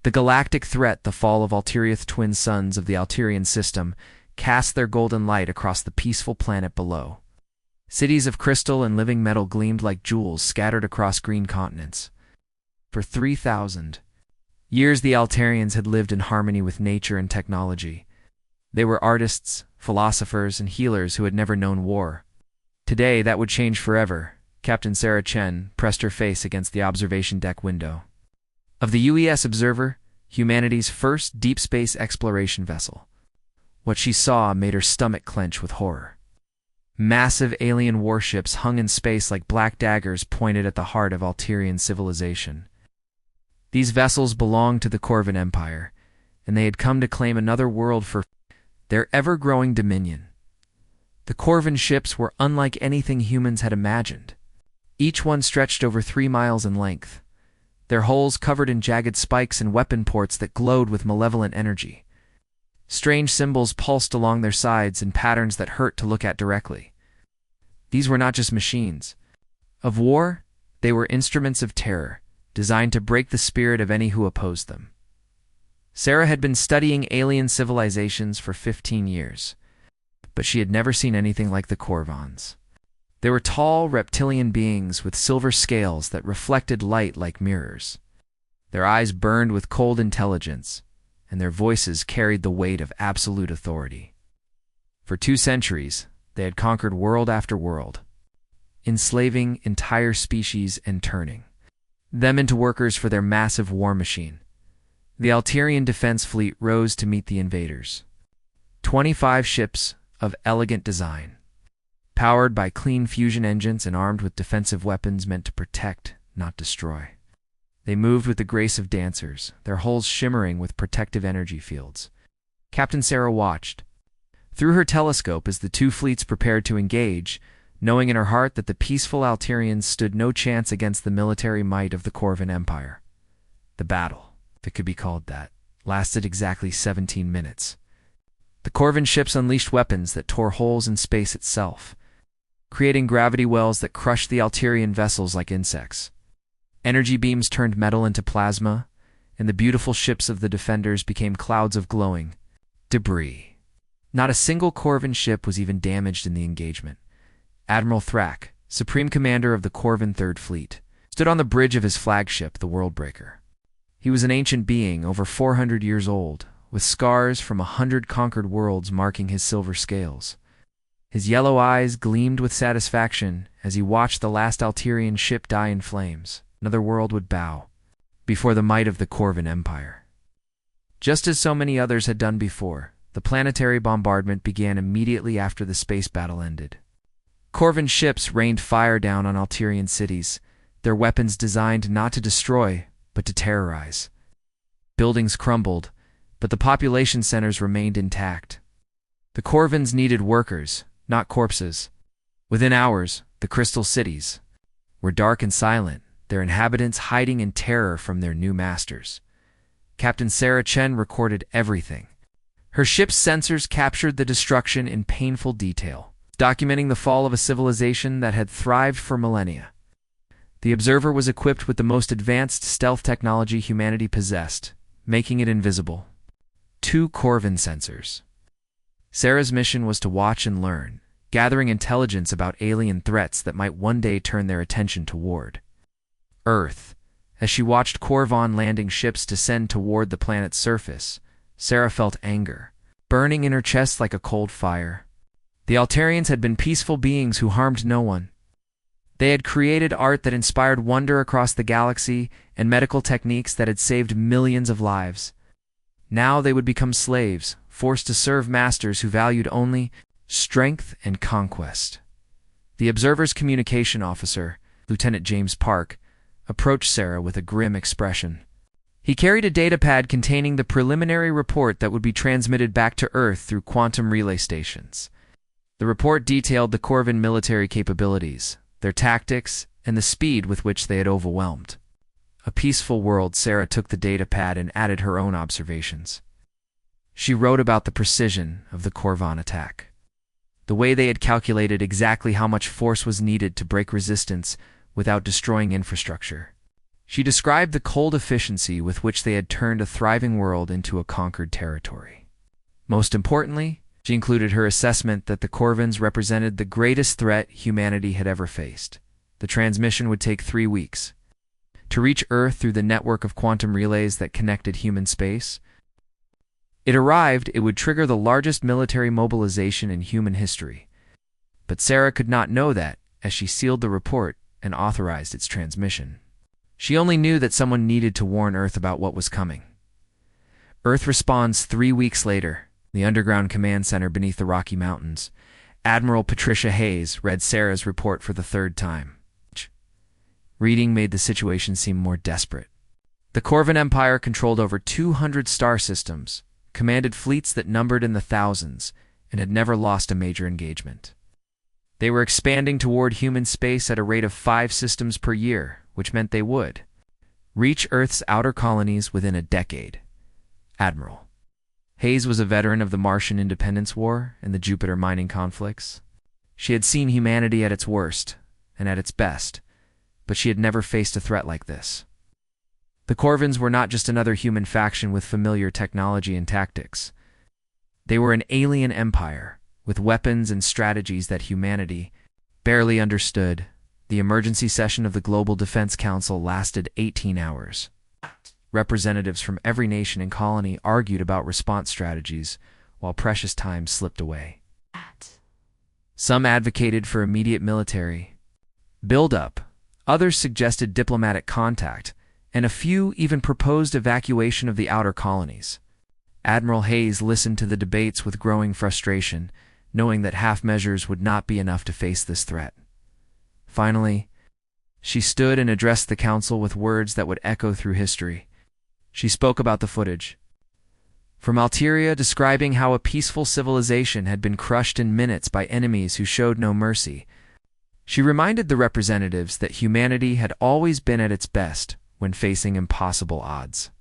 The galactic threat, the fall of Alteria's twin suns of the Alterian system, cast their golden light across the peaceful planet below. Cities of crystal and living metal gleamed like jewels scattered across green continents. For 3,000 years, the Alterians had lived in harmony with nature and technology. They were artists, philosophers, and healers who had never known war. Today, that would change forever. Captain Sarah Chen pressed her face against the observation deck window of the UES Observer, humanity's first deep space exploration vessel. What she saw made her stomach clench with horror. Massive alien warships hung in space like black daggers pointed at the heart of Alterian civilization. These vessels belonged to the Corvan Empire, and they had come to claim another world for their ever-growing dominion. The Corvan ships were unlike anything humans had imagined. Each one stretched over 3 miles in length, their hulls covered in jagged spikes and weapon ports that glowed with malevolent energy. Strange symbols pulsed along their sides in patterns that hurt to look at directly. These were not just machines of war, they were instruments of terror, designed to break the spirit of any who opposed them. Sarah had been studying alien civilizations for 15 years, but she had never seen anything like the Corvans. They were tall, reptilian beings with silver scales that reflected light like mirrors. Their eyes burned with cold intelligence, and their voices carried the weight of absolute authority. For 2 centuries, they had conquered world after world, enslaving entire species and turning them into workers for their massive war machine. The Alterian defense fleet rose to meet the invaders. 25 ships of elegant design, powered by clean fusion engines and armed with defensive weapons meant to protect, not destroy. They moved with the grace of dancers, their hulls shimmering with protective energy fields. Captain Sarah watched through her telescope as the 2 fleets prepared to engage, knowing in her heart that the peaceful Alterians stood no chance against the military might of the Corvan Empire. The battle, if it could be called that, lasted exactly 17 minutes. The Corvan ships unleashed weapons that tore holes in space itself, creating gravity wells that crushed the Alterian vessels like insects. Energy beams turned metal into plasma, and the beautiful ships of the defenders became clouds of glowing debris. Not a single Corvan ship was even damaged in the engagement. Admiral Thrak, Supreme Commander of the Corvan Third Fleet, stood on the bridge of his flagship, the Worldbreaker. He was an ancient being, over 400 years old, with scars from 100 conquered worlds marking his silver scales. His yellow eyes gleamed with satisfaction as he watched the last Alterian ship die in flames. Another world would bow before the might of the Corvan Empire. Just as so many others had done before, the planetary bombardment began immediately after the space battle ended. Corvan ships rained fire down on Alterian cities, their weapons designed not to destroy, but to terrorize. Buildings crumbled, but the population centers remained intact. The Corvans needed workers, not corpses. Within hours, the crystal cities were dark and silent, their inhabitants hiding in terror from their new masters. Captain Sarah Chen recorded everything. Her ship's sensors captured the destruction in painful detail, documenting the fall of a civilization that had thrived for millennia. The Observer was equipped with the most advanced stealth technology humanity possessed, making it invisible. 2 Corvan sensors. Sarah's mission was to watch and learn, gathering intelligence about alien threats that might one day turn their attention toward Earth. As she watched Corvan landing ships descend toward the planet's surface, Sarah felt anger, burning in her chest like a cold fire. The Alterians had been peaceful beings who harmed no one. They had created art that inspired wonder across the galaxy and medical techniques that had saved millions of lives. Now they would become slaves, forced to serve masters who valued only strength and conquest. The Observer's communication officer, Lieutenant James Park, approached Sarah with a grim expression. He carried a datapad containing the preliminary report that would be transmitted back to Earth through quantum relay stations. The report detailed the Corvan military capabilities, their tactics, and the speed with which they had overwhelmed. A peaceful world, Sarah took the datapad and added her own observations. She wrote about the precision of the Corvan attack, the way they had calculated exactly how much force was needed to break resistance without destroying infrastructure. She described the cold efficiency with which they had turned a thriving world into a conquered territory. Most importantly, she included her assessment that the Corvins represented the greatest threat humanity had ever faced. The transmission would take 3 weeks. To reach Earth through the network of quantum relays that connected human space, it arrived, it would trigger the largest military mobilization in human history. But Sarah could not know that, as she sealed the report and authorized its transmission. She only knew that someone needed to warn Earth about what was coming. Earth responds 3 weeks later. The underground command center beneath the Rocky Mountains. Admiral Patricia Hayes read Sarah's report for the 3rd time. Reading made the situation seem more desperate. The Corvin Empire controlled over 200 star systems, commanded fleets that numbered in the thousands, and had never lost a major engagement. They were expanding toward human space at a rate of 5 systems per year, which meant they would reach Earth's outer colonies within a decade. Admiral Hayes was a veteran of the Martian Independence War and the Jupiter mining conflicts. She had seen humanity at its worst and at its best, but she had never faced a threat like this. The Corvins were not just another human faction with familiar technology and tactics. They were an alien empire, with weapons and strategies that humanity barely understood. The emergency session of the Global Defense Council lasted 18 hours. Representatives from every nation and colony argued about response strategies, while precious time slipped away. Some advocated for immediate military build-up, others suggested diplomatic contact, and a few even proposed evacuation of the outer colonies. Admiral Hayes listened to the debates with growing frustration, knowing that half measures would not be enough to face this threat. Finally, she stood and addressed the council with words that would echo through history. She spoke about the footage from Alteria, describing how a peaceful civilization had been crushed in minutes by enemies who showed no mercy. She reminded the representatives that humanity had always been at its best when facing impossible odds.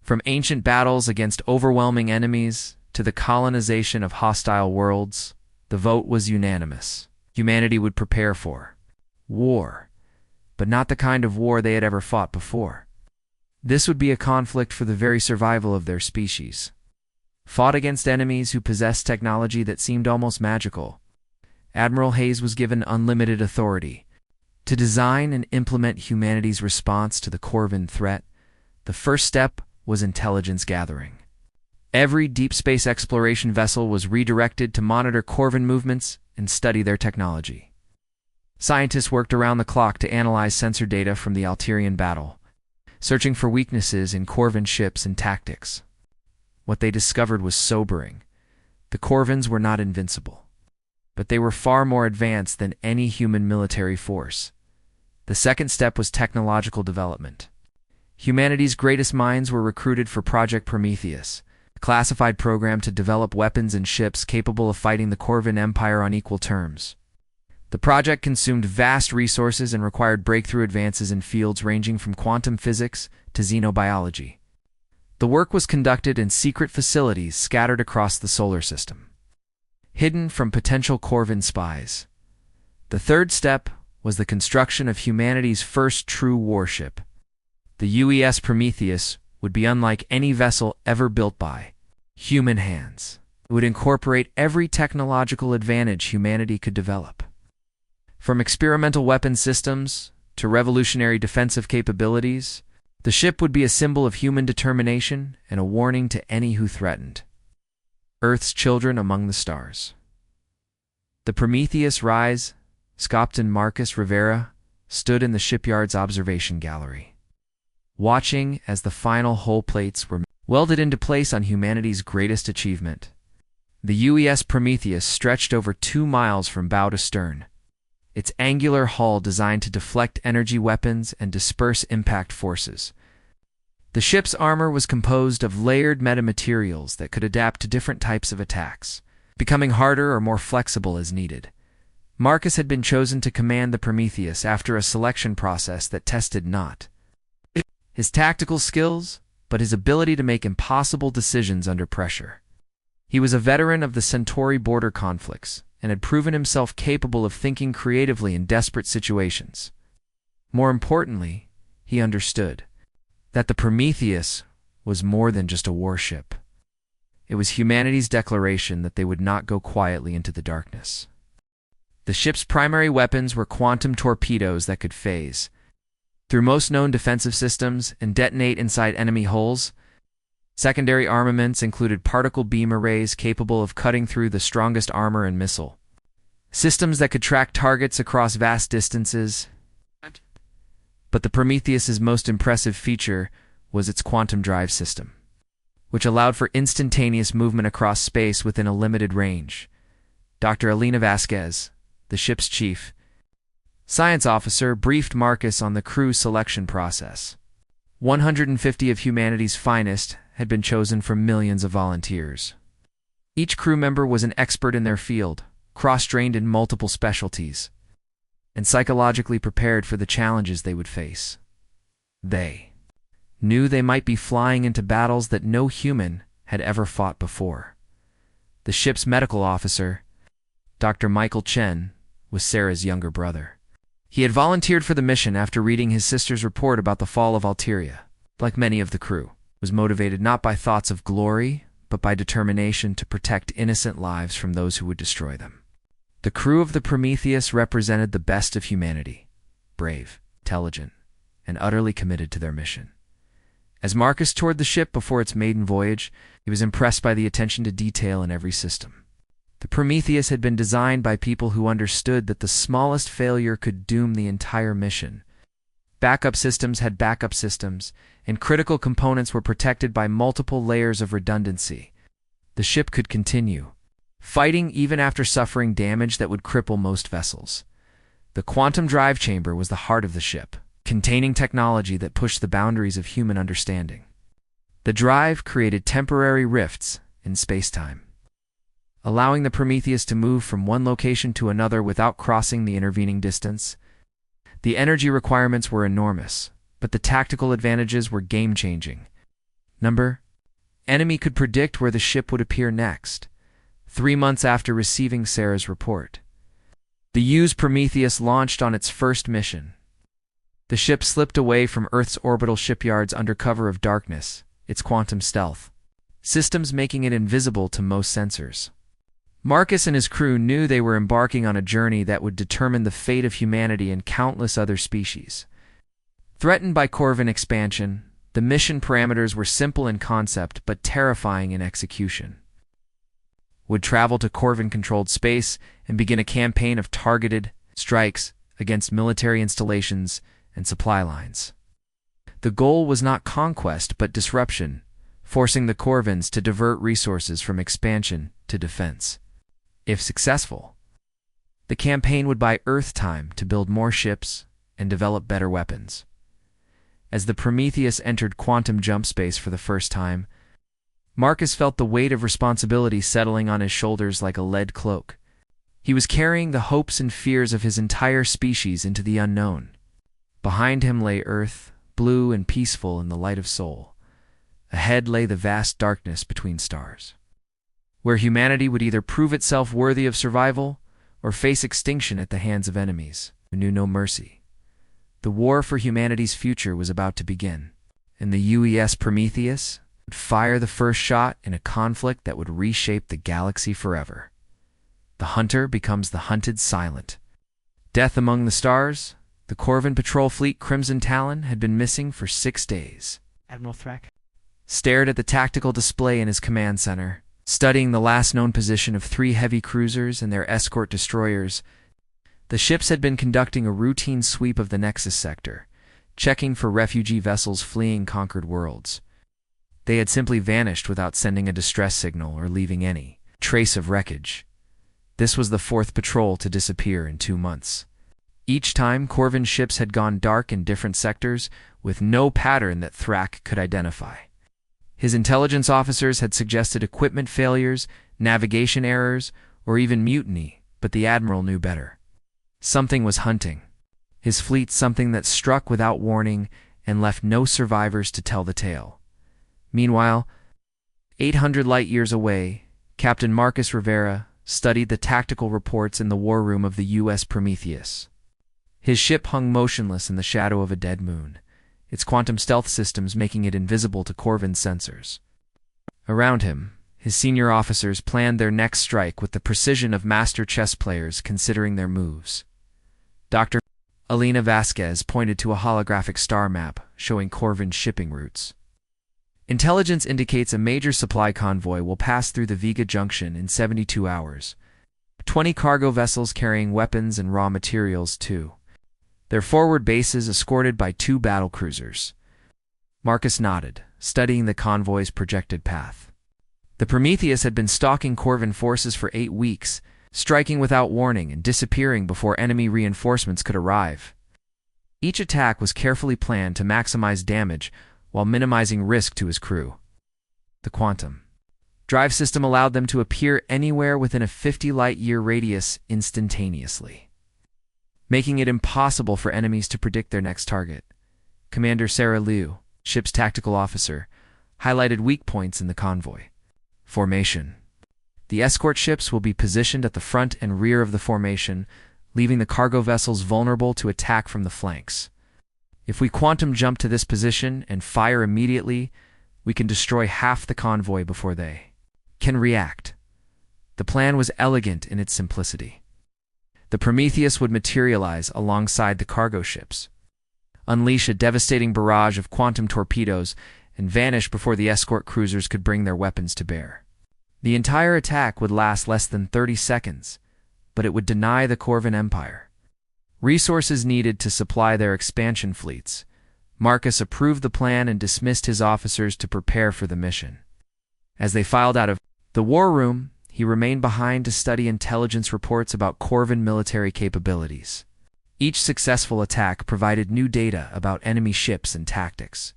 From ancient battles against overwhelming enemies to the colonization of hostile worlds, the vote was unanimous. Humanity would prepare for war, but not the kind of war they had ever fought before. This would be a conflict for the very survival of their species. Fought against enemies who possessed technology that seemed almost magical. Admiral Hayes was given unlimited authority to design and implement humanity's response to the Corvin threat. The first step was intelligence gathering. Every deep space exploration vessel was redirected to monitor Corvin movements and study their technology. Scientists worked around the clock to analyze sensor data from the Alterian battle, searching for weaknesses in Corvin ships and tactics. What they discovered was sobering. The Corvins were not invincible, but they were far more advanced than any human military force. The second step was technological development. Humanity's greatest minds were recruited for Project Prometheus, a classified program to develop weapons and ships capable of fighting the Corvin Empire on equal terms. The project consumed vast resources and required breakthrough advances in fields ranging from quantum physics to xenobiology. The work was conducted in secret facilities scattered across the solar system, hidden from potential Corvin spies. The third step was the construction of humanity's first true warship. The UES Prometheus would be unlike any vessel ever built by human hands. It would incorporate every technological advantage humanity could develop. From experimental weapon systems to revolutionary defensive capabilities, the ship would be a symbol of human determination and a warning to any who threatened. Earth's children among the stars. The Prometheus Rise, Scopton Marcus Rivera, stood in the shipyard's observation gallery, watching as the final hull plates were welded into place on humanity's greatest achievement. The UES Prometheus stretched over 2 miles from bow to stern, its angular hull designed to deflect energy weapons and disperse impact forces. The ship's armor was composed of layered metamaterials that could adapt to different types of attacks, becoming harder or more flexible as needed. Marcus had been chosen to command the Prometheus after a selection process that tested not his tactical skills, but his ability to make impossible decisions under pressure. He was a veteran of the Centauri border conflicts and had proven himself capable of thinking creatively in desperate situations. More importantly, he understood that the Prometheus was more than just a warship. It was humanity's declaration that they would not go quietly into the darkness. The ship's primary weapons were quantum torpedoes that could phase through most known defensive systems and detonate inside enemy hulls. Secondary armaments included particle beam arrays capable of cutting through the strongest armor and missile systems that could track targets across vast distances. But the Prometheus's most impressive feature was its quantum drive system, which allowed for instantaneous movement across space within a limited range. Dr. Elena Vasquez, the ship's chief science officer, briefed Marcus on the crew selection process. 150 of humanity's finest had been chosen from millions of volunteers. Each crew member was an expert in their field, cross-trained in multiple specialties, and psychologically prepared for the challenges they would face. They knew they might be flying into battles that no human had ever fought before. The ship's medical officer, Dr. Michael Chen, was Sarah's younger brother. He had volunteered for the mission after reading his sister's report about the fall of Alteria. Like many of the crew, was motivated not by thoughts of glory, but by determination to protect innocent lives from those who would destroy them. The crew of the Prometheus represented the best of humanity, brave, intelligent, and utterly committed to their mission. As Marcus toured the ship before its maiden voyage, he was impressed by the attention to detail in every system. The Prometheus had been designed by people who understood that the smallest failure could doom the entire mission. Backup systems had backup systems, and critical components were protected by multiple layers of redundancy. The ship could continue fighting even after suffering damage that would cripple most vessels. The quantum drive chamber was the heart of the ship, containing technology that pushed the boundaries of human understanding. The drive created temporary rifts in space-time, allowing the Prometheus to move from one location to another without crossing the intervening distance. The energy requirements were enormous, but the tactical advantages were game-changing. Enemy could predict where the ship would appear next. 3 months after receiving Sarah's report, the used Prometheus launched on its first mission. The ship slipped away from Earth's orbital shipyards under cover of darkness, its quantum stealth systems making it invisible to most sensors. Marcus and his crew knew they were embarking on a journey that would determine the fate of humanity and countless other species. Threatened by Corvin expansion, the mission parameters were simple in concept but terrifying in execution. Would travel to Corvin-controlled space and begin a campaign of targeted strikes against military installations and supply lines. The goal was not conquest but disruption, forcing the Corvins to divert resources from expansion to defense. If successful, the campaign would buy Earth time to build more ships and develop better weapons. As the Prometheus entered quantum jump space for the first time, Marcus felt the weight of responsibility settling on his shoulders like a lead cloak. He was carrying the hopes and fears of his entire species into the unknown. Behind him lay Earth, blue and peaceful in the light of Sol. Ahead lay the vast darkness between stars, where humanity would either prove itself worthy of survival or face extinction at the hands of enemies who knew no mercy. The war for humanity's future was about to begin, and the UES Prometheus would fire the first shot in a conflict that would reshape the galaxy forever. The hunter becomes the hunted silent. Death among the stars, the Corvin patrol fleet Crimson Talon had been missing for 6 days. Admiral Thrak stared at the tactical display in his command center, studying the last known position of 3 heavy cruisers and their escort destroyers. The ships had been conducting a routine sweep of the Nexus sector, checking for refugee vessels fleeing conquered worlds. They had simply vanished without sending a distress signal or leaving any trace of wreckage. This was the 4th patrol to disappear in 2 months. Each time, Corvin ships had gone dark in different sectors, with no pattern that Thrak could identify. His intelligence officers had suggested equipment failures, navigation errors, or even mutiny, but the Admiral knew better. Something was hunting his fleet, something that struck without warning and left no survivors to tell the tale. Meanwhile, 800 light-years away, Captain Marcus Rivera studied the tactical reports in the war room of the U.S. Prometheus. His ship hung motionless in the shadow of a dead moon, its quantum stealth systems making it invisible to Corvin's sensors. Around him, his senior officers planned their next strike with the precision of master chess players considering their moves. Dr. Alina Vasquez pointed to a holographic star map showing Corvin's shipping routes. Intelligence indicates a major supply convoy will pass through the Vega Junction in 72 hours. 20 cargo vessels carrying weapons and raw materials, too. Their forward bases escorted by 2 battle cruisers. Marcus nodded, studying the convoy's projected path. The Prometheus had been stalking Corvin forces for 8 weeks, striking without warning and disappearing before enemy reinforcements could arrive. Each attack was carefully planned to maximize damage while minimizing risk to his crew. The quantum drive system allowed them to appear anywhere within a 50 light-year radius instantaneously, making it impossible for enemies to predict their next target. Commander Sarah Liu, ship's tactical officer, highlighted weak points in the convoy. Formation. The escort ships will be positioned at the front and rear of the formation, leaving the cargo vessels vulnerable to attack from the flanks. If we quantum jump to this position and fire immediately, we can destroy half the convoy before they can react. The plan was elegant in its simplicity. The Prometheus would materialize alongside the cargo ships, unleash a devastating barrage of quantum torpedoes, and vanish before the escort cruisers could bring their weapons to bear. The entire attack would last less than 30 seconds, but it would deny the Corvin Empire resources needed to supply their expansion fleets. Marcus approved the plan and dismissed his officers to prepare for the mission. As they filed out of the war room, he remained behind to study intelligence reports about Corvin military capabilities. Each successful attack provided new data about enemy ships and tactics,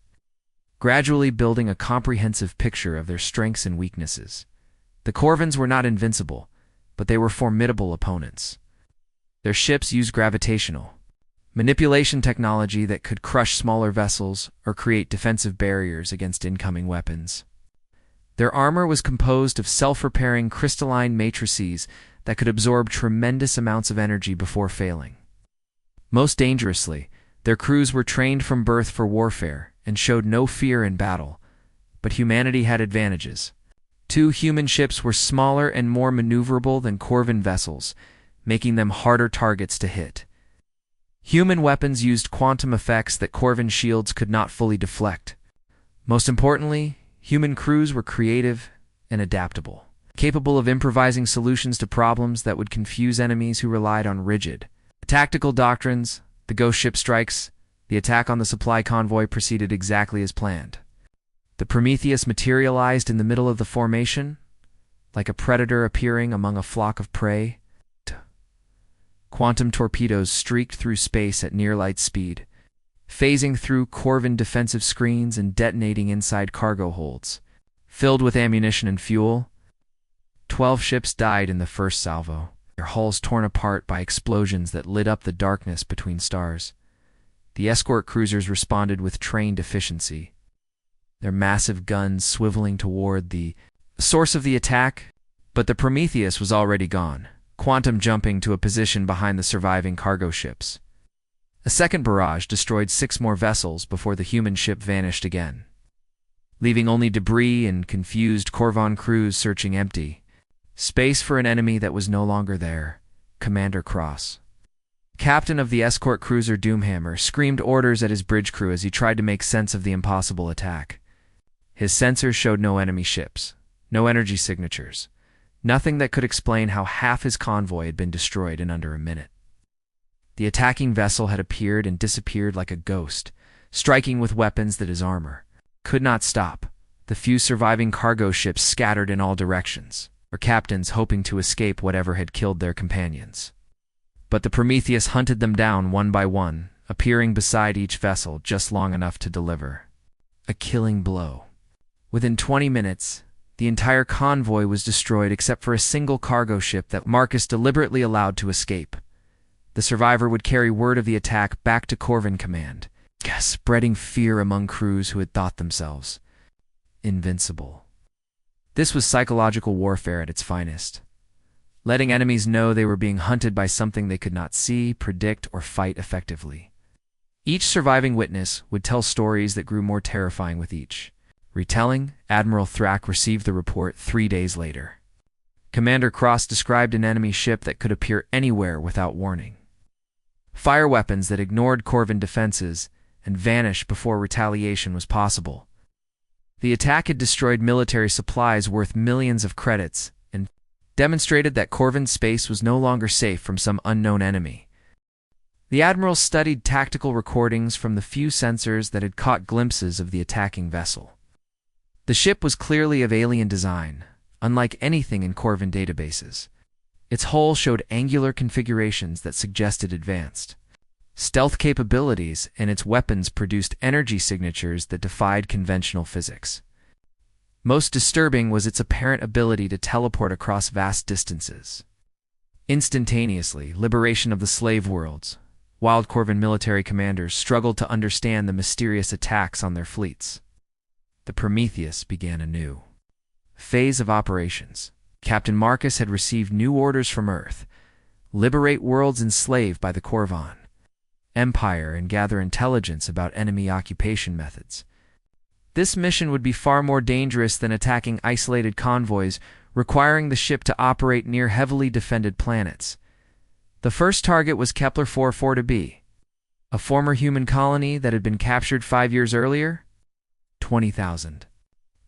gradually building a comprehensive picture of their strengths and weaknesses. The Corvins were not invincible, but they were formidable opponents. Their ships used gravitational manipulation technology that could crush smaller vessels or create defensive barriers against incoming weapons. Their armor was composed of self-repairing crystalline matrices that could absorb tremendous amounts of energy before failing. Most dangerously, their crews were trained from birth for warfare and showed no fear in battle, but humanity had advantages. 2 human ships were smaller and more maneuverable than Corvin vessels, making them harder targets to hit. Human weapons used quantum effects that Corvin shields could not fully deflect. Most importantly, human crews were creative and adaptable, capable of improvising solutions to problems that would confuse enemies who relied on rigid tactical doctrines. The ghost ship strikes, the attack on the supply convoy proceeded exactly as planned. The Prometheus materialized in the middle of the formation, like a predator appearing among a flock of prey. Quantum torpedoes streaked through space at near-light speed, phasing through Corvin defensive screens and detonating inside cargo holds. Filled with ammunition and fuel, 12 ships died in the first salvo, their hulls torn apart by explosions that lit up the darkness between stars. The escort cruisers responded with trained efficiency, their massive guns swiveling toward the source of the attack, but the Prometheus was already gone, quantum jumping to a position behind the surviving cargo ships. A second barrage destroyed 6 more vessels before the human ship vanished again, leaving only debris and confused Corvin crews searching empty space for an enemy that was no longer there. Commander Cross, captain of the escort cruiser Doomhammer, screamed orders at his bridge crew as he tried to make sense of the impossible attack. His sensors showed no enemy ships, no energy signatures, nothing that could explain how half his convoy had been destroyed in under a minute. The attacking vessel had appeared and disappeared like a ghost, striking with weapons that his armor could not stop. The few surviving cargo ships scattered in all directions, or captains hoping to escape whatever had killed their companions. But the Prometheus hunted them down one by one, appearing beside each vessel just long enough to deliver a killing blow. Within 20 minutes, the entire convoy was destroyed except for a single cargo ship that Marcus deliberately allowed to escape. The survivor would carry word of the attack back to Corvin Command, spreading fear among crews who had thought themselves invincible. This was psychological warfare at its finest, letting enemies know they were being hunted by something they could not see, predict, or fight effectively. Each surviving witness would tell stories that grew more terrifying with each retelling. Admiral Thrak received the report 3 days later. Commander Cross described an enemy ship that could appear anywhere without warning. Fire weapons that ignored Corvan defenses and vanished before retaliation was possible. The attack had destroyed military supplies worth millions of credits and demonstrated that Corvan space was no longer safe from some unknown enemy. The Admiral studied tactical recordings from the few sensors that had caught glimpses of the attacking vessel. The ship was clearly of alien design, unlike anything in Corvan databases. Its hull showed angular configurations that suggested advanced stealth capabilities, and its weapons produced energy signatures that defied conventional physics. Most disturbing was its apparent ability to teleport across vast distances. Instantaneously, liberation of the slave worlds. Wild Corvan military commanders struggled to understand the mysterious attacks on their fleets. The Prometheus began a new phase of operations. Captain Marcus had received new orders from Earth: liberate worlds enslaved by the Corvan Empire and gather intelligence about enemy occupation methods. This mission would be far more dangerous than attacking isolated convoys, requiring the ship to operate near heavily defended planets. The first target was Kepler 442b, a former human colony that had been captured 5 years earlier. 20,000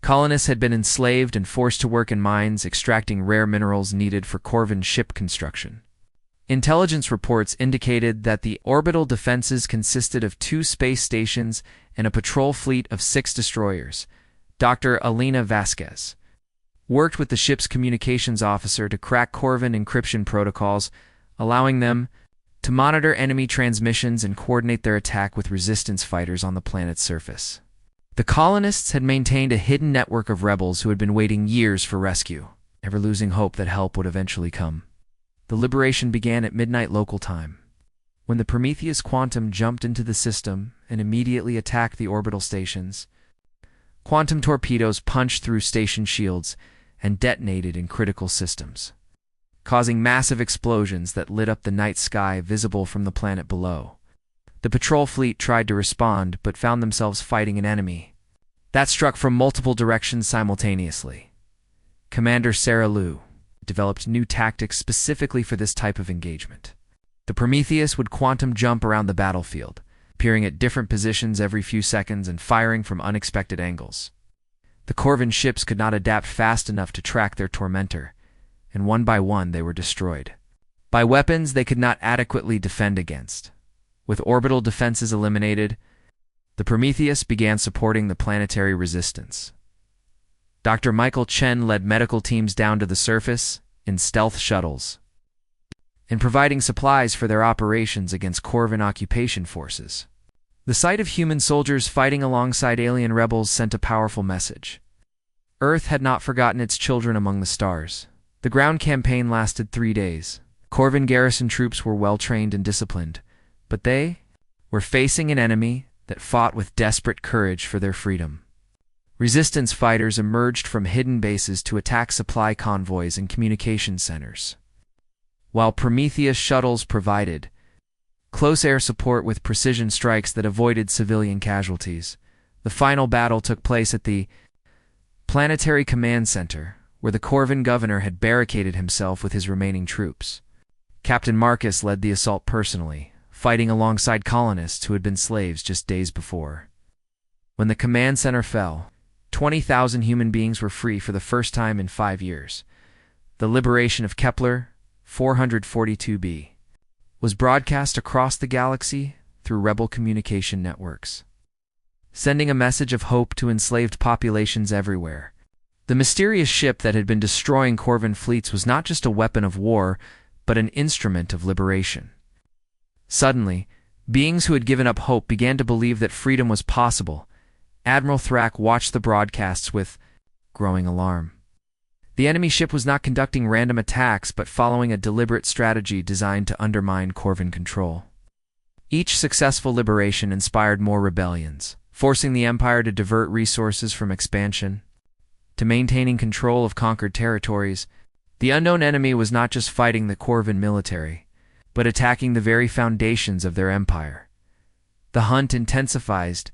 colonists had been enslaved and forced to work in mines extracting rare minerals needed for Corvan ship construction. Intelligence reports indicated that the orbital defenses consisted of 2 space stations and a patrol fleet of 6 destroyers. Dr. Alina Vasquez worked with the ship's communications officer to crack Corvan encryption protocols, allowing them to monitor enemy transmissions and coordinate their attack with resistance fighters on the planet's surface. The colonists had maintained a hidden network of rebels who had been waiting years for rescue, never losing hope that help would eventually come. The liberation began at midnight local time, when the Prometheus Quantum jumped into the system and immediately attacked the orbital stations. Quantum torpedoes punched through station shields and detonated in critical systems, causing massive explosions that lit up the night sky visible from the planet below. The patrol fleet tried to respond, but found themselves fighting an enemy that struck from multiple directions simultaneously. Commander Sarah Liu developed new tactics specifically for this type of engagement. The Prometheus would quantum jump around the battlefield, appearing at different positions every few seconds and firing from unexpected angles. The Corvan ships could not adapt fast enough to track their tormentor, and one by one they were destroyed by weapons they could not adequately defend against. With orbital defenses eliminated, the Prometheus began supporting the planetary resistance. Dr. Michael Chen led medical teams down to the surface in stealth shuttles and providing supplies for their operations against Corvan occupation forces. The sight of human soldiers fighting alongside alien rebels sent a powerful message. Earth had not forgotten its children among the stars. The ground campaign lasted 3 days. Corvan garrison troops were well-trained and disciplined, but they were facing an enemy that fought with desperate courage for their freedom. Resistance fighters emerged from hidden bases to attack supply convoys and communication centers, while Prometheus shuttles provided close air support with precision strikes that avoided civilian casualties. The final battle took place at the Planetary Command Center, where the Corvan governor had barricaded himself with his remaining troops. Captain Marcus led the assault personally, fighting alongside colonists who had been slaves just days before. When the command center fell, 20,000 human beings were free for the first time in 5 years. The liberation of Kepler 442b was broadcast across the galaxy through rebel communication networks, sending a message of hope to enslaved populations everywhere. The mysterious ship that had been destroying Corvan fleets was not just a weapon of war, but an instrument of liberation. Suddenly, beings who had given up hope began to believe that freedom was possible. Admiral Thrak watched the broadcasts with growing alarm. The enemy ship was not conducting random attacks, but following a deliberate strategy designed to undermine Corvan control. Each successful liberation inspired more rebellions, forcing the Empire to divert resources from expansion to maintaining control of conquered territories. The unknown enemy was not just fighting the Corvan military, but attacking the very foundations of their empire. The hunt intensified,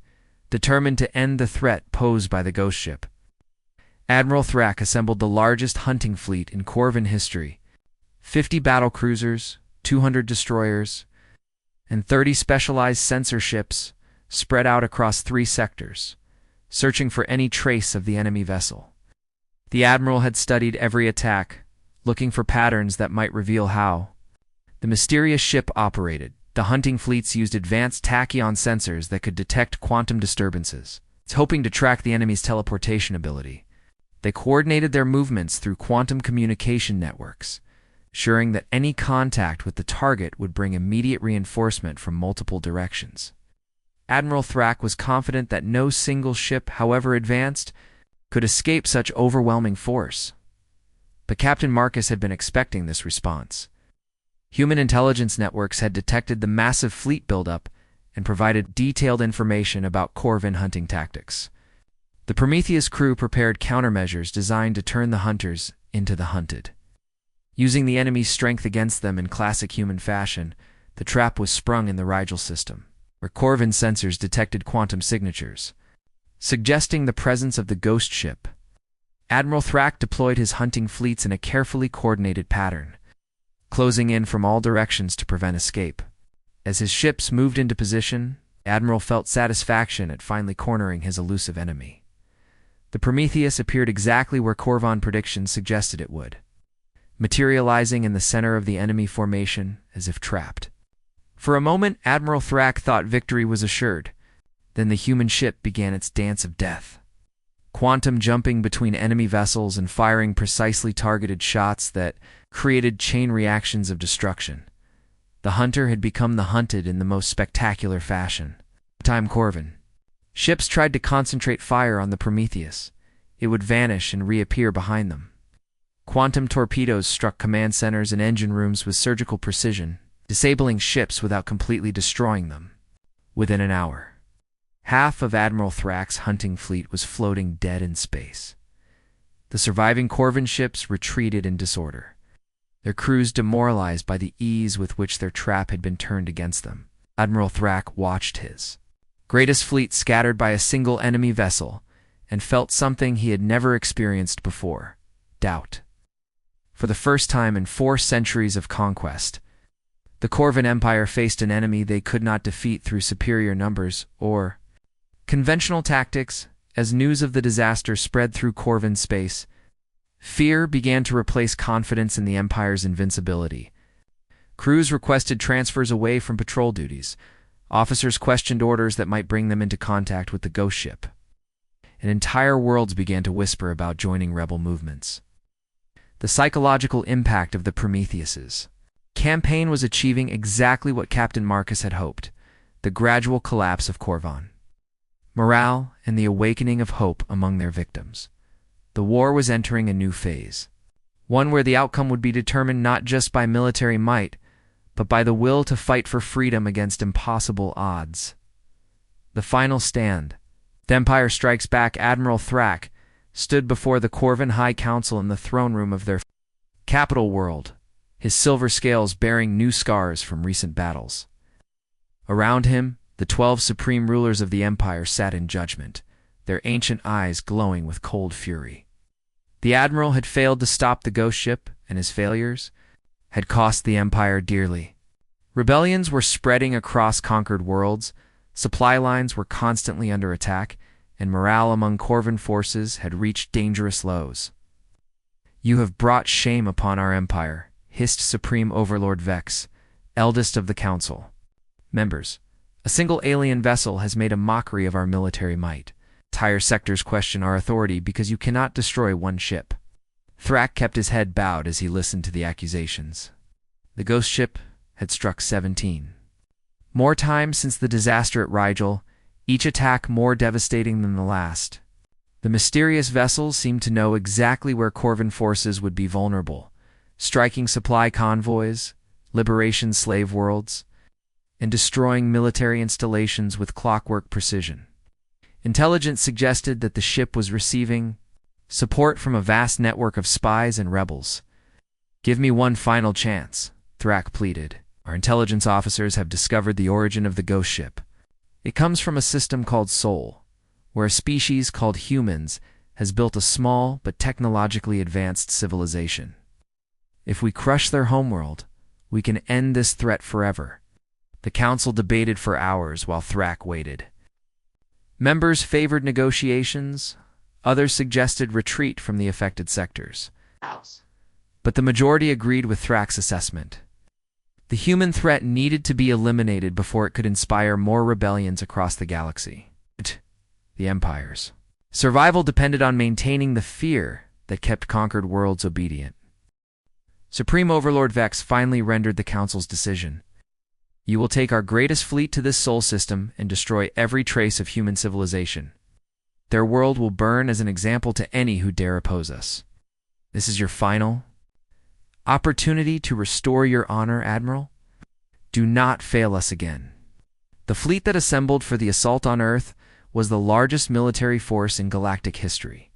determined to end the threat posed by the ghost ship. Admiral Thrak assembled the largest hunting fleet in Corvin history: 50 battle cruisers, 200 destroyers, and 30 specialized sensor ships spread out across 3 sectors, searching for any trace of the enemy vessel. The admiral had studied every attack, looking for patterns that might reveal how the mysterious ship operated. The hunting fleets used advanced tachyon sensors that could detect quantum disturbances, hoping to track the enemy's teleportation ability. They coordinated their movements through quantum communication networks, ensuring that any contact with the target would bring immediate reinforcement from multiple directions. Admiral Thrak was confident that no single ship, however advanced, could escape such overwhelming force. But Captain Marcus had been expecting this response. Human intelligence networks had detected the massive fleet buildup and provided detailed information about Corvin hunting tactics. The Prometheus crew prepared countermeasures designed to turn the hunters into the hunted. Using the enemy's strength against them in classic human fashion, the trap was sprung in the Rigel system, where Corvin sensors detected quantum signatures, suggesting the presence of the ghost ship. Admiral Thrak deployed his hunting fleets in a carefully coordinated pattern, closing in from all directions to prevent escape. As his ships moved into position, Admiral felt satisfaction at finally cornering his elusive enemy. The Prometheus appeared exactly where Corvin predictions suggested it would, materializing in the center of the enemy formation as if trapped. For a moment, Admiral Thrak thought victory was assured. Then the human ship began its dance of death, quantum jumping between enemy vessels and firing precisely targeted shots that created chain reactions of destruction. The hunter had become the hunted in the most spectacular fashion. Time Corvin. Ships tried to concentrate fire on the Prometheus. It would vanish and reappear behind them. Quantum torpedoes struck command centers and engine rooms with surgical precision, disabling ships without completely destroying them. Within an hour, half of Admiral Thrak's hunting fleet was floating dead in space. The surviving Corvin ships retreated in disorder, their crews demoralized by the ease with which their trap had been turned against them. Admiral Thrak watched his greatest fleet scattered by a single enemy vessel and felt something he had never experienced before: doubt. For the first time in 4 centuries of conquest, the Corvin Empire faced an enemy they could not defeat through superior numbers or conventional tactics. As news of the disaster spread through Corvin space, fear began to replace confidence in the Empire's invincibility. Crews requested transfers away from patrol duties. Officers questioned orders that might bring them into contact with the ghost ship. And entire worlds began to whisper about joining rebel movements. The psychological impact of the Prometheus's campaign was achieving exactly what Captain Marcus had hoped: the gradual collapse of Corvin. Morale and the awakening of hope among their victims. The war was entering a new phase, one where the outcome would be determined not just by military might, but by the will to fight for freedom against impossible odds. The final stand. The Empire Strikes Back. Admiral Thrak stood before the Corvin High Council in the throne room of their capital world, his silver scales bearing new scars from recent battles. Around him, the 12 supreme rulers of the Empire sat in judgment, their ancient eyes glowing with cold fury. The Admiral had failed to stop the ghost ship, and his failures had cost the Empire dearly. Rebellions were spreading across conquered worlds, supply lines were constantly under attack, and morale among Corvin forces had reached dangerous lows. "You have brought shame upon our Empire," hissed Supreme Overlord Vex, eldest of the Council. "Members, a single alien vessel has made a mockery of our military might. Entire sectors question our authority because you cannot destroy one ship." Thrak kept his head bowed as he listened to the accusations. The ghost ship had struck 17 more times since the disaster at Rigel, each attack more devastating than the last. The mysterious vessels seemed to know exactly where Corvin forces would be vulnerable, striking supply convoys, liberation slave worlds, and destroying military installations with clockwork precision. Intelligence suggested that the ship was receiving support from a vast network of spies and rebels. "Give me one final chance," Thrak pleaded. "Our intelligence officers have discovered the origin of the ghost ship. It comes from a system called Sol, where a species called humans has built a small but technologically advanced civilization. If we crush their homeworld, we can end this threat forever. The council debated for hours while Thrak waited. Members favored negotiations, others suggested retreat from the affected sectors. But the majority agreed with Thrak's assessment. The human threat needed to be eliminated before it could inspire more rebellions across the galaxy. The empires. Survival depended on maintaining the fear that kept conquered worlds obedient. Supreme Overlord Vex finally rendered the Council's decision. You will take our greatest fleet to this Sol system and destroy every trace of human civilization. Their world will burn as an example to any who dare oppose us. This is your final opportunity to restore your honor, Admiral. Do not fail us again. The fleet that assembled for the assault on Earth was the largest military force in galactic history.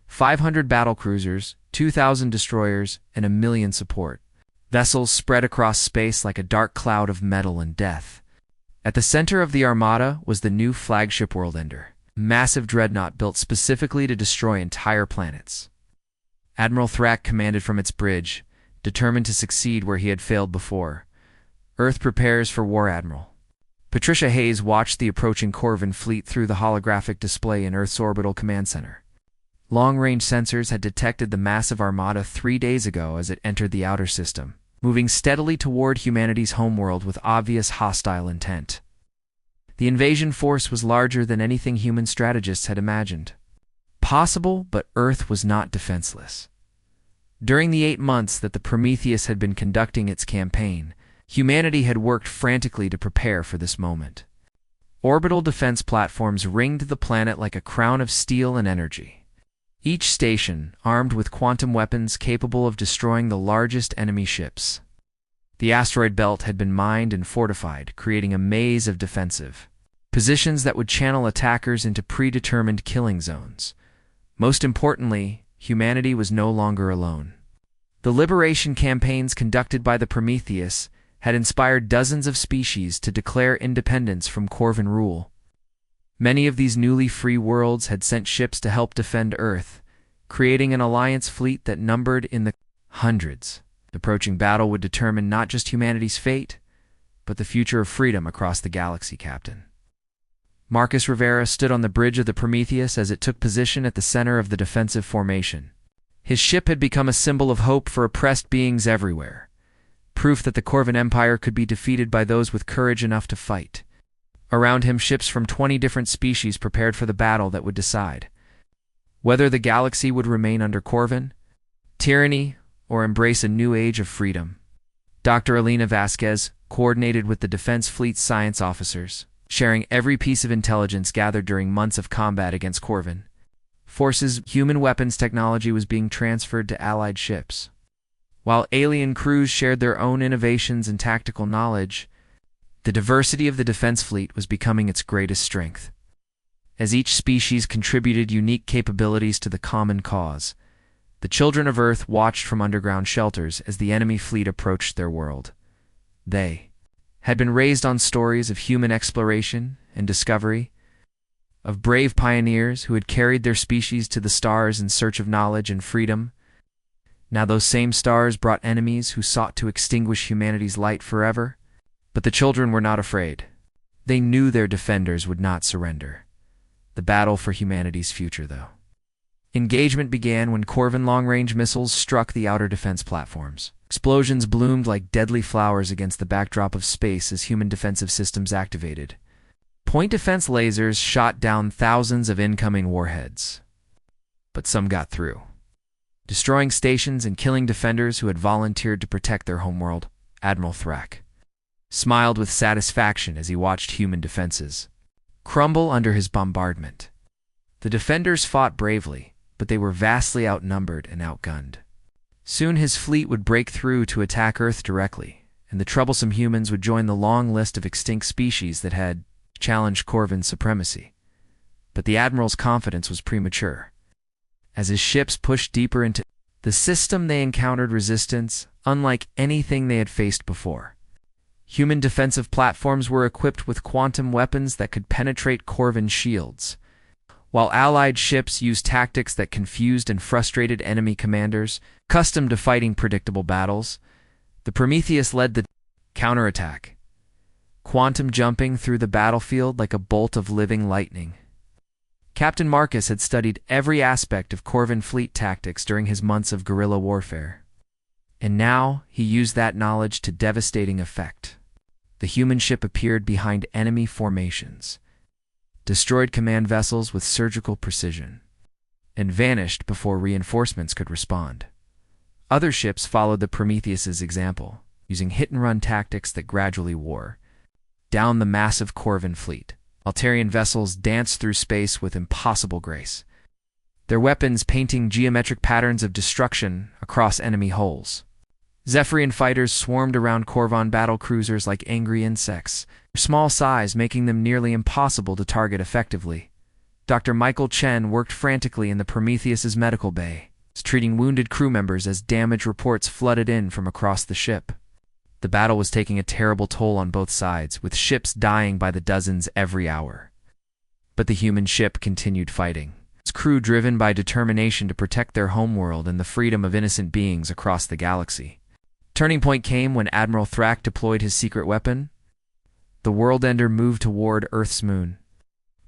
500 battlecruisers, 2,000 destroyers, and 1 million support. Vessels spread across space like a dark cloud of metal and death. At the center of the armada was the new flagship Worldender, a massive dreadnought built specifically to destroy entire planets. Admiral Thrak commanded from its bridge, determined to succeed where he had failed before. Earth prepares for war, Admiral. Patricia Hayes watched the approaching Corvin fleet through the holographic display in Earth's orbital command center. Long-range sensors had detected the massive armada 3 days ago as it entered the outer system, moving steadily toward humanity's homeworld with obvious hostile intent. The invasion force was larger than anything human strategists had imagined. Possible, but Earth was not defenseless. During the 8 months that the Prometheus had been conducting its campaign, humanity had worked frantically to prepare for this moment. Orbital defense platforms ringed the planet like a crown of steel and energy. Each station armed with quantum weapons capable of destroying the largest enemy ships. The asteroid belt had been mined and fortified, creating a maze of defensive positions that would channel attackers into predetermined killing zones. Most importantly, humanity was no longer alone. The liberation campaigns conducted by the Prometheus had inspired dozens of species to declare independence from Corvin rule. Many of these newly free worlds had sent ships to help defend Earth, creating an alliance fleet that numbered in the hundreds. The approaching battle would determine not just humanity's fate, but the future of freedom across the galaxy, Captain. Marcus Rivera stood on the bridge of the Prometheus as it took position at the center of the defensive formation. His ship had become a symbol of hope for oppressed beings everywhere, proof that the Corvin Empire could be defeated by those with courage enough to fight. Around him, ships from 20 different species prepared for the battle that would decide whether the galaxy would remain under Corvin, tyranny, or embrace a new age of freedom. Dr. Alina Vasquez coordinated with the Defense Fleet's science officers, sharing every piece of intelligence gathered during months of combat against Corvin. Force's human weapons technology was being transferred to Allied ships, while alien crews shared their own innovations and tactical knowledge. The diversity of the Defense Fleet was becoming its greatest strength. As each species contributed unique capabilities to the common cause, the children of Earth watched from underground shelters as the enemy fleet approached their world. They had been raised on stories of human exploration and discovery, of brave pioneers who had carried their species to the stars in search of knowledge and freedom. Now those same stars brought enemies who sought to extinguish humanity's light forever. But the children were not afraid. They knew their defenders would not surrender. The battle for humanity's future, though. Engagement began when Corvin long-range missiles struck the outer defense platforms. Explosions bloomed like deadly flowers against the backdrop of space as human defensive systems activated. Point defense lasers shot down thousands of incoming warheads. But some got through, destroying stations and killing defenders who had volunteered to protect their homeworld. Admiral Thrak smiled with satisfaction as he watched human defenses crumble under his bombardment. The defenders fought bravely, but they were vastly outnumbered and outgunned. Soon his fleet would break through to attack Earth directly, and the troublesome humans would join the long list of extinct species that had challenged Corvin's supremacy. But the Admiral's confidence was premature. As his ships pushed deeper into the system, they encountered resistance unlike anything they had faced before. Human defensive platforms were equipped with quantum weapons that could penetrate Corvan shields, while Allied ships used tactics that confused and frustrated enemy commanders. Accustomed to fighting predictable battles, the Prometheus led the counterattack, quantum jumping through the battlefield like a bolt of living lightning. Captain Marcus had studied every aspect of Corvan fleet tactics during his months of guerrilla warfare, and now he used that knowledge to devastating effect. The human ship appeared behind enemy formations, destroyed command vessels with surgical precision, and vanished before reinforcements could respond. Other ships followed the Prometheus's example, using hit-and-run tactics that gradually wore down the massive Corvan fleet. Altarian vessels danced through space with impossible grace, their weapons painting geometric patterns of destruction across enemy hulls. Zephyrian fighters swarmed around Corvan battlecruisers like angry insects, their small size making them nearly impossible to target effectively. Dr. Michael Chen worked frantically in the Prometheus's medical bay, treating wounded crew members as damage reports flooded in from across the ship. The battle was taking a terrible toll on both sides, with ships dying by the dozens every hour. But the human ship continued fighting, its crew driven by determination to protect their homeworld and the freedom of innocent beings across the galaxy. Turning point came when Admiral Thrak deployed his secret weapon. The World-Ender moved toward Earth's moon,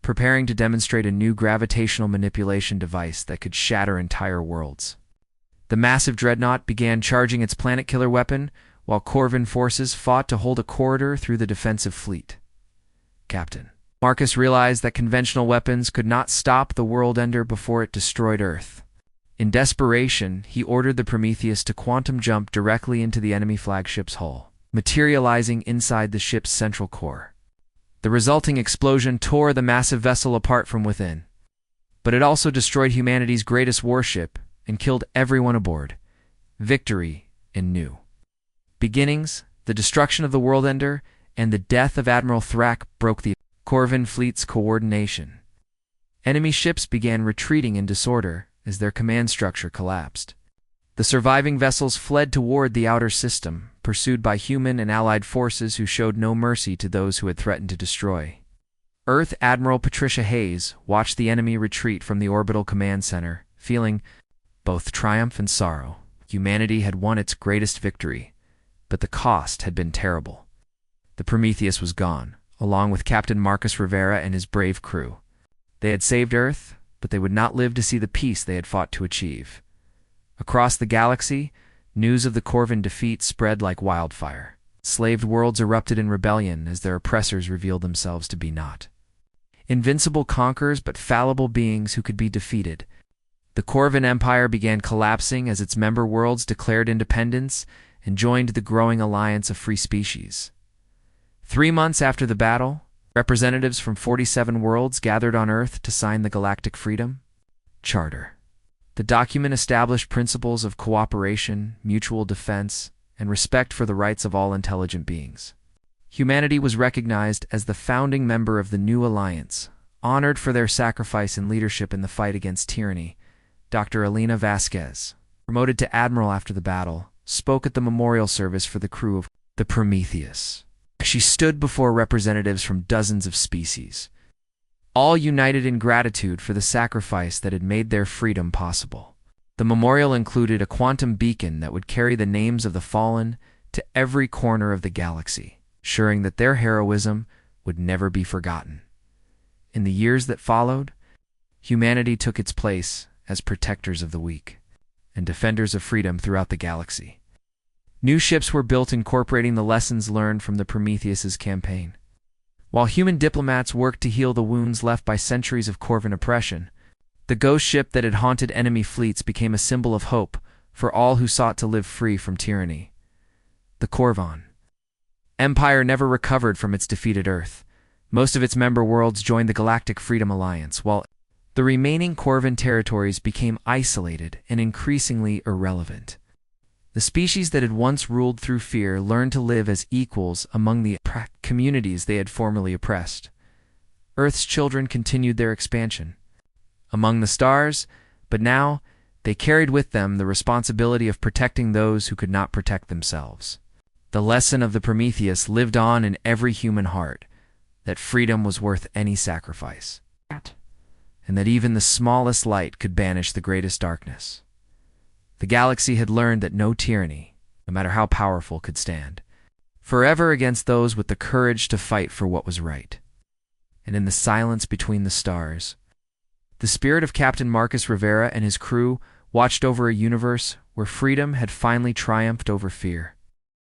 preparing to demonstrate a new gravitational manipulation device that could shatter entire worlds. The massive dreadnought began charging its planet-killer weapon, while Corvan forces fought to hold a corridor through the defensive fleet. Captain Marcus realized that conventional weapons could not stop the World-Ender before it destroyed Earth. In desperation, he ordered the Prometheus to quantum jump directly into the enemy flagship's hull, materializing inside the ship's central core. The resulting explosion tore the massive vessel apart from within, but it also destroyed humanity's greatest warship and killed everyone aboard. Victory in new beginnings, the destruction of the World-Ender, and the death of Admiral Thrak broke the Corvan fleet's coordination. Enemy ships began retreating in disorder as their command structure collapsed. The surviving vessels fled toward the outer system, pursued by human and allied forces who showed no mercy to those who had threatened to destroy. Earth Admiral Patricia Hayes watched the enemy retreat from the orbital command center, feeling both triumph and sorrow. Humanity had won its greatest victory, but the cost had been terrible. The Prometheus was gone, along with Captain Marcus Rivera and his brave crew. They had saved Earth, but they would not live to see the peace they had fought to achieve. Across the galaxy, news of the Corvan defeat spread like wildfire. Slaved worlds erupted in rebellion as their oppressors revealed themselves to be not invincible conquerors but fallible beings who could be defeated. The Corvan Empire began collapsing as its member worlds declared independence and joined the growing alliance of free species. 3 months after the battle, representatives from 47 worlds gathered on Earth to sign the Galactic Freedom Charter. The document established principles of cooperation, mutual defense, and respect for the rights of all intelligent beings. Humanity was recognized as the founding member of the new alliance, honored for their sacrifice and leadership in the fight against tyranny. Dr. Elena Vasquez, promoted to admiral after the battle, spoke at the memorial service for the crew of the Prometheus. She stood before representatives from dozens of species, all united in gratitude for the sacrifice that had made their freedom possible. The memorial included a quantum beacon that would carry the names of the fallen to every corner of the galaxy, ensuring that their heroism would never be forgotten. In the years that followed, humanity took its place as protectors of the weak and defenders of freedom throughout the galaxy. New ships were built incorporating the lessons learned from the Prometheus's campaign. While human diplomats worked to heal the wounds left by centuries of Corvan oppression, the ghost ship that had haunted enemy fleets became a symbol of hope for all who sought to live free from tyranny. The Corvan Empire never recovered from its defeated Earth. Most of its member worlds joined the Galactic Freedom Alliance, while the remaining Corvan territories became isolated and increasingly irrelevant. The species that had once ruled through fear learned to live as equals among the communities they had formerly oppressed. Earth's children continued their expansion among the stars, but now they carried with them the responsibility of protecting those who could not protect themselves. The lesson of the Prometheus lived on in every human heart, that freedom was worth any sacrifice, and that even the smallest light could banish the greatest darkness. The galaxy had learned that no tyranny, no matter how powerful, could stand forever against those with the courage to fight for what was right. And in the silence between the stars, the spirit of Captain Marcus Rivera and his crew watched over a universe where freedom had finally triumphed over fear.